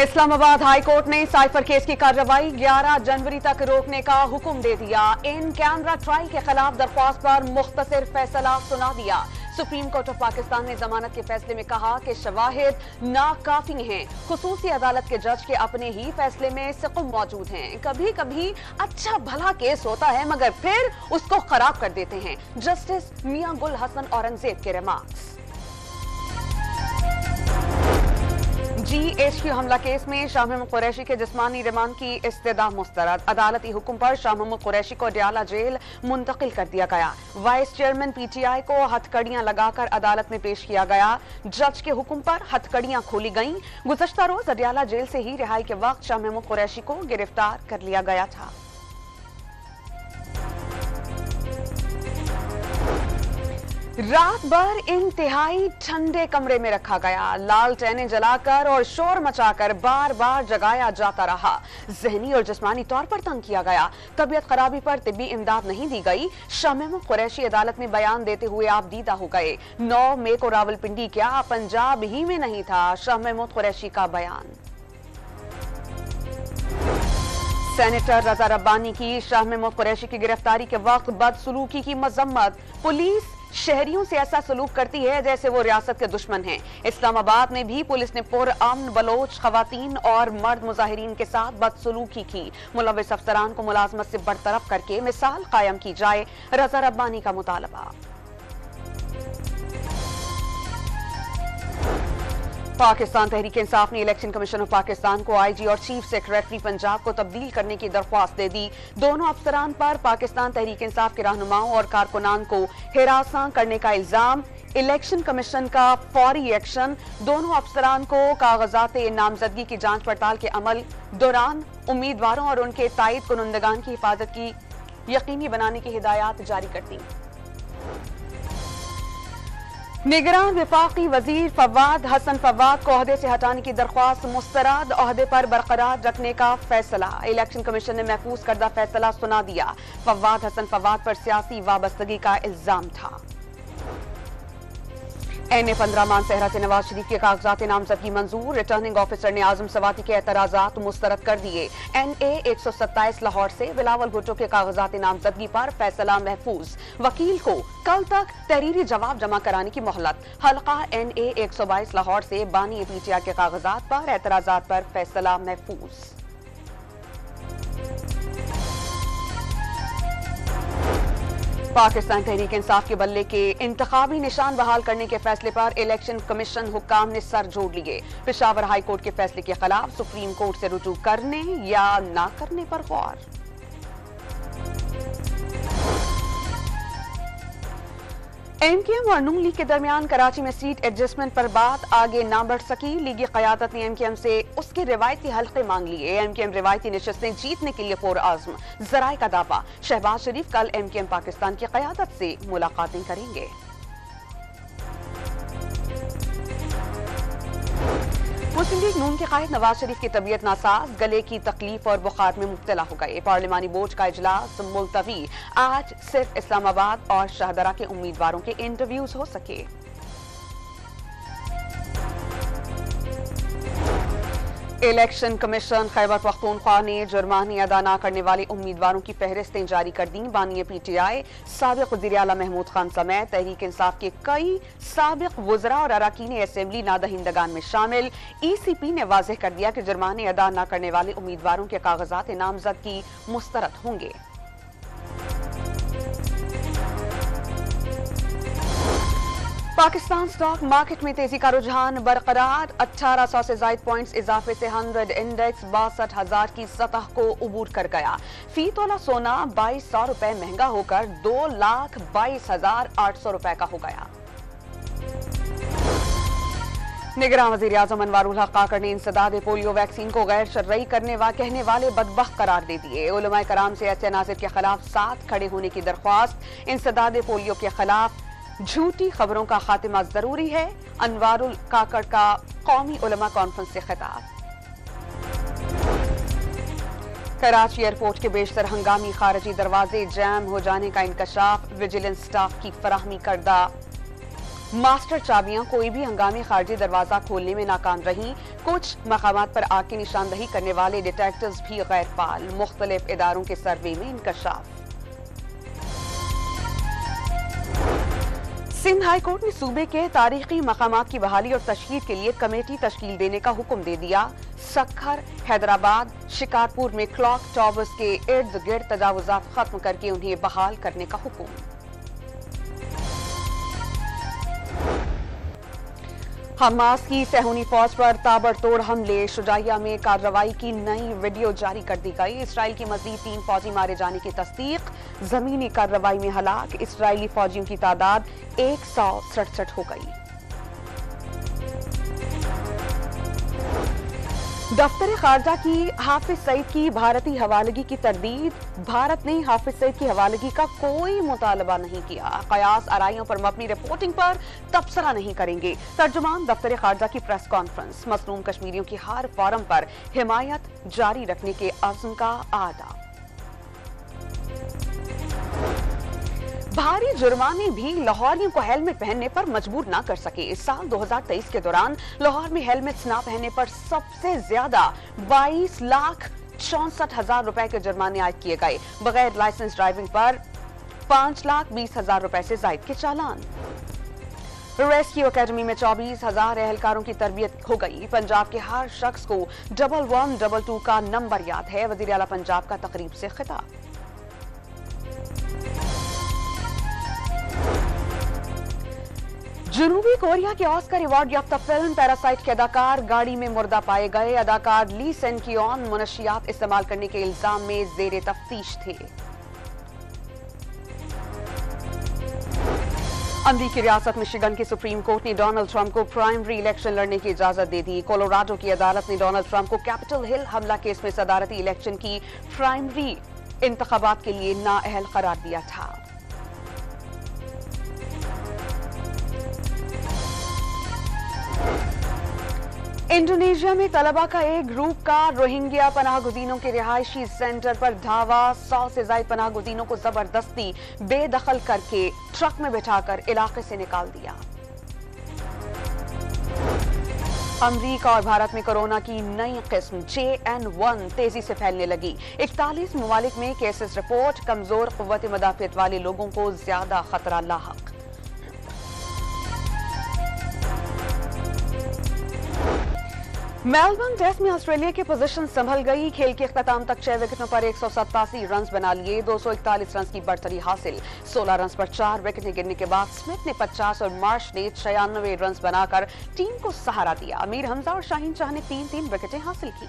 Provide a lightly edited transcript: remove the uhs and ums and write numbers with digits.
Islamabad high court ने cipher case की कार्रवाई 11 जनवरी तक रोकने का हुक्म दे दिया। इन कैमरा ट्रायल के खिलाफ दरख्वास्त पर मुख्तसर फैसला सुना दिया। सुप्रीम कोर्ट ऑफ पाकिस्तान ने जमानत के फैसले में कहा कि शवाहिद नाकाफी हैं। खुसूसी अदालत के जज के अपने ही फैसले में सिकुम मौजूद हैं। कभी कभी अच्छा भला केस होता है मगर फिर उसको खराब कर देते हैं। जस्टिस मियां गुल हसन औरंगजेब के रिमार्क्स। GHQ हमला केस में शाह महमूद कुरैशी के जिस्मानी रिमांड की इस्तदा मुस्तरद। अदालती हुक्म पर शाह महमूद कुरैशी को डयाला जेल मुंतकिल कर दिया गया। वाइस चेयरमैन PTI को हथकड़ियां लगाकर अदालत में पेश किया गया। जज के हुक्म पर हथकड़ियां खोली गईं। गुज़श्ता रोज डयाला जेल से ही रिहाई के वक्त शाह महमूद कुरैशी को गिरफ्तार कर लिया गया था। रात भर इंतहाई ठंडे कमरे में रखा गया। लालटेनें जलाकर और शोर मचाकर बार बार जगाया जाता रहा। जहनी और जिस्मानी तौर पर तंग किया गया। तबीयत खराबी पर तिब्बी इमदाद नहीं दी गई। शाह महमूद कुरैशी अदालत में बयान देते हुए आपदीदा हो गए। 9 मई को रावलपिंडी क्या पंजाब ही में नहीं था शाह महमूद कुरैशी का बयान। सेनेटर रजा रब्बानी की शाह महमूद कुरैशी की गिरफ्तारी के वक्त बदसलूकी की मजम्मत। पुलिस शहरियों से ऐसा सलूक करती है जैसे वो रियासत के दुश्मन हैं। इस्लामाबाद में भी पुलिस ने पुरअमन बलोच खवातीन और मर्द मुजाहिरीन के साथ बदसलूकी की। मुलव्विस अफसरान को मुलाजमत से बरतरफ करके मिसाल कायम की जाए, रजा रब्बानी का मुतालबा। पाकिस्तान तहरीक इंसाफ ने इलेक्शन कमीशन ऑफ पाकिस्तान को IG और चीफ सेक्रेटरी पंजाब को तब्दील करने की दरख्वास्त दे दी। दोनों अफसरान पर पाकिस्तान तहरीक इंसाफ के रहनुमाओं और कारकुनान को हिरासा करने का इल्जाम। इलेक्शन कमीशन का फौरी एक्शन। दोनों अफसरान को कागजात नामजदगी की जांच पड़ताल के अमल दौरान उम्मीदवारों और उनके तायद कुनंदगान की हिफाजत की यकीनी बनाने की हिदायत जारी कर दी। निगरान वफाकी वजीर फवाद हसन फवाद को ओहदे से हटाने की दरख्वास्त मुस्तरद। ओहदे पर बरकरार रखने का फैसला। इलेक्शन कमीशन ने महफूज करदा फैसला सुना दिया। फवाद हसन फवाद पर सियासी वाबस्तगी का इल्जाम था। NA-15 मानसहरा से नवाज शरीफ के कागजात नामजदगी मंजूर। रिटर्निंग ऑफिसर ने आजम सवाती के एतराजात मुस्तरद कर दिए। NA-127 लाहौर से बिलावल भुट्टो के कागजात नामजदगी पर फैसला महफूज। वकील को कल तक तहरीरी जवाब जमा कराने की मोहलत। हल्का NA-122 लाहौर से बानी PTI के कागजात पर एतराजात पर फैसला महफूज। पाकिस्तान तहरीक इंसाफ के बल्ले के इंतखाबी निशान बहाल करने के फैसले पर इलेक्शन कमीशन हुक्काम ने सर जोड़ लिए। पेशावर हाई कोर्ट के फैसले के खिलाफ सुप्रीम कोर्ट से रुजू करने या ना करने पर गौर। MKM और नून लीग के दरमियान कराची में सीट एडजस्टमेंट पर बात आगे ना बढ़ सकी। लीगी क़यादत ने MKM से उसके रिवायती हल्के मांग लिए। MKM रिवायती नशस्तें जीतने के लिए पुरअज़्म। ज़राए का दावा, शहबाज शरीफ कल MKM पाकिस्तान की क़यादत से मुलाकातें करेंगे। मुस्लिम लीग नून के कायद नवाज शरीफ की तबीयत नासाज, गले की तकलीफ और बुखार में मुब्तला हो गए। पार्लिमानी बोर्ड का इजलास मुलतवी। आज सिर्फ इस्लामाबाद और शाहदरा के उम्मीदवारों के इंटरव्यूज हो सके। इलेक्शन कमीशन खैबर पख्तूनख्वा ने जुर्माने अदा न करने वाले उम्मीदवारों की फहरिस्तें जारी कर दी। बानी PTI साबिक वज़ीर आला महमूद खान समेत तहरीक इंसाफ के कई साबिक वज़रा और अरकान असेंबली नादहिंदगान में शामिल। ECP ने वाज़ेह कर दिया कि जुर्माने अदा न करने वाले उम्मीदवारों के कागजात नामजदगी मुस्तरद होंगे। पाकिस्तान स्टॉक मार्केट में तेजी का रुझान बरकरार। 1800 से ज्यादा पॉइंट्स इजाफे से 100 इंडेक्स 62,000 की सतह को उबूर कर गया। फी तोला सोना 2200 रुपए महंगा होकर 2,22,800 रुपए का हो गया। निगरान वज़ीर आज़म अनवारुल हक काकड़ ने इंसदाद पोलियो वैक्सीन को गैर शरई कहने वाले बदबख्त करार दे दिए। उलमाए कराम से ऐसे नाज़िर के खिलाफ साथ खड़े होने की दरख्वास्त। इंसदाद पोलियो के खिलाफ झूठी खबरों का खात्मा जरूरी है। अनवारुल काकड़ का कौमी उलमा कॉन्फ्रेंस से खिताब। कराची एयरपोर्ट के बेशतर हंगामी खारजी दरवाजे जैम हो जाने का इंकशाफ। विजिलेंस स्टाफ की फराहमी करदा मास्टर चाबियां कोई भी हंगामी खारजी दरवाजा खोलने में नाकाम रही। कुछ मकामात पर आग की निशानदही करने वाले डिटेक्टिव्स भी गैर फाल। मुख्तलिफ इदारों के सर्वे में इंकशाफ। सिंध हाई कोर्ट ने सूबे के तारीखी मकामात की बहाली और तशहीद के लिए कमेटी तश्कील देने का हुक्म दे दिया। सक्खर, हैदराबाद, शिकारपुर में क्लॉक टावर्स के इर्द गिर्द तजावुजात खत्म करके उन्हें बहाल करने का हुक्म। हमास की सहूनी फौज पर ताबड़तोड़ हमले। शुजाइया में कार्रवाई की नई वीडियो जारी कर दी गई। इसराइल की मजीद 3 फौजी मारे जाने की तस्दीक। जमीनी कार्रवाई में हलाक इसराइली फौजियों की तादाद 167 हो गई। दफ्तर खारजा की हाफिज सईद की भारतीय हवालगी की तरदीद। भारत ने हाफिज सईद की हवालगी का कोई मुतालबा नहीं किया। कयास आराइयों पर मबनी रिपोर्टिंग पर तबसरा नहीं करेंगे। तर्जुमान दफ्तर खारजा की प्रेस कॉन्फ्रेंस। मसलूम कश्मीरियों की हर फॉरम पर हिमायत जारी रखने के अज़्म का आदा। भारी जुर्माने भी लाहौरियों को हेलमेट पहनने पर मजबूर ना कर सके। इस साल 2023 के दौरान लाहौर में हेलमेट्स ना पहनने पर सबसे ज्यादा 22,64,000 रुपए के जुर्माने आयद किए गए। बगैर लाइसेंस ड्राइविंग पर 5,20,000 रुपए से जायद के चालान। रेस्क्यू अकेडमी में 24,000 एहलकारों की तरबियत हो गई। पंजाब के हर शख्स को 1122 का नंबर याद है। वजीर आला पंजाब का तकरीब से खिताब। जनूबी कोरिया के ऑस्कर अवार्ड याफ्ता फिल्म पैरासाइट के अदाकार गाड़ी में मुर्दा पाए गए। अदाकार ली सेन कियोन मुनशियात इस्तेमाल करने के इल्जाम में जेरे तफ्तीश थे। अमरीकी रियासत मिशिगन की सुप्रीम कोर्ट ने डोनाल्ड ट्रंप को प्राइमरी इलेक्शन लड़ने की इजाजत दे दी। कोलोराडो की अदालत ने डोनाल्ड ट्रंप को कैपिटल हिल हमला केस में सदारती इलेक्शन की प्राइमरी इंतखाबात के लिए नाअहल करार दिया था। इंडोनेशिया में तलबा का एक ग्रुप का रोहिंग्या पनाहगुजीनों के रिहायशी सेंटर पर धावा। 100 से ज्यादा पनाहगुजीनों को जबरदस्ती बेदखल करके ट्रक में बिठाकर इलाके से निकाल दिया। अमरीका और भारत में कोरोना की नई किस्म JN1 तेजी से फैलने लगी। 41 ममालिक में केसेस रिपोर्ट। कमजोर कुव्वत मदाफियत वाले लोगों को ज्यादा खतरा लाहक। मेलबर्न टेस्ट में ऑस्ट्रेलिया की पोजीशन संभल गई। खेल के इख्तिताम तक 6 विकेटों पर 187 रन बना लिए। 241 रन की बढ़तरी हासिल। 16 रन पर 4 विकेटें गिरने के बाद स्मिथ ने 50 और मार्श ने 96 रन बनाकर टीम को सहारा दिया। अमीर हमजा और शाहीन शाह ने 3-3 विकेटें हासिल की।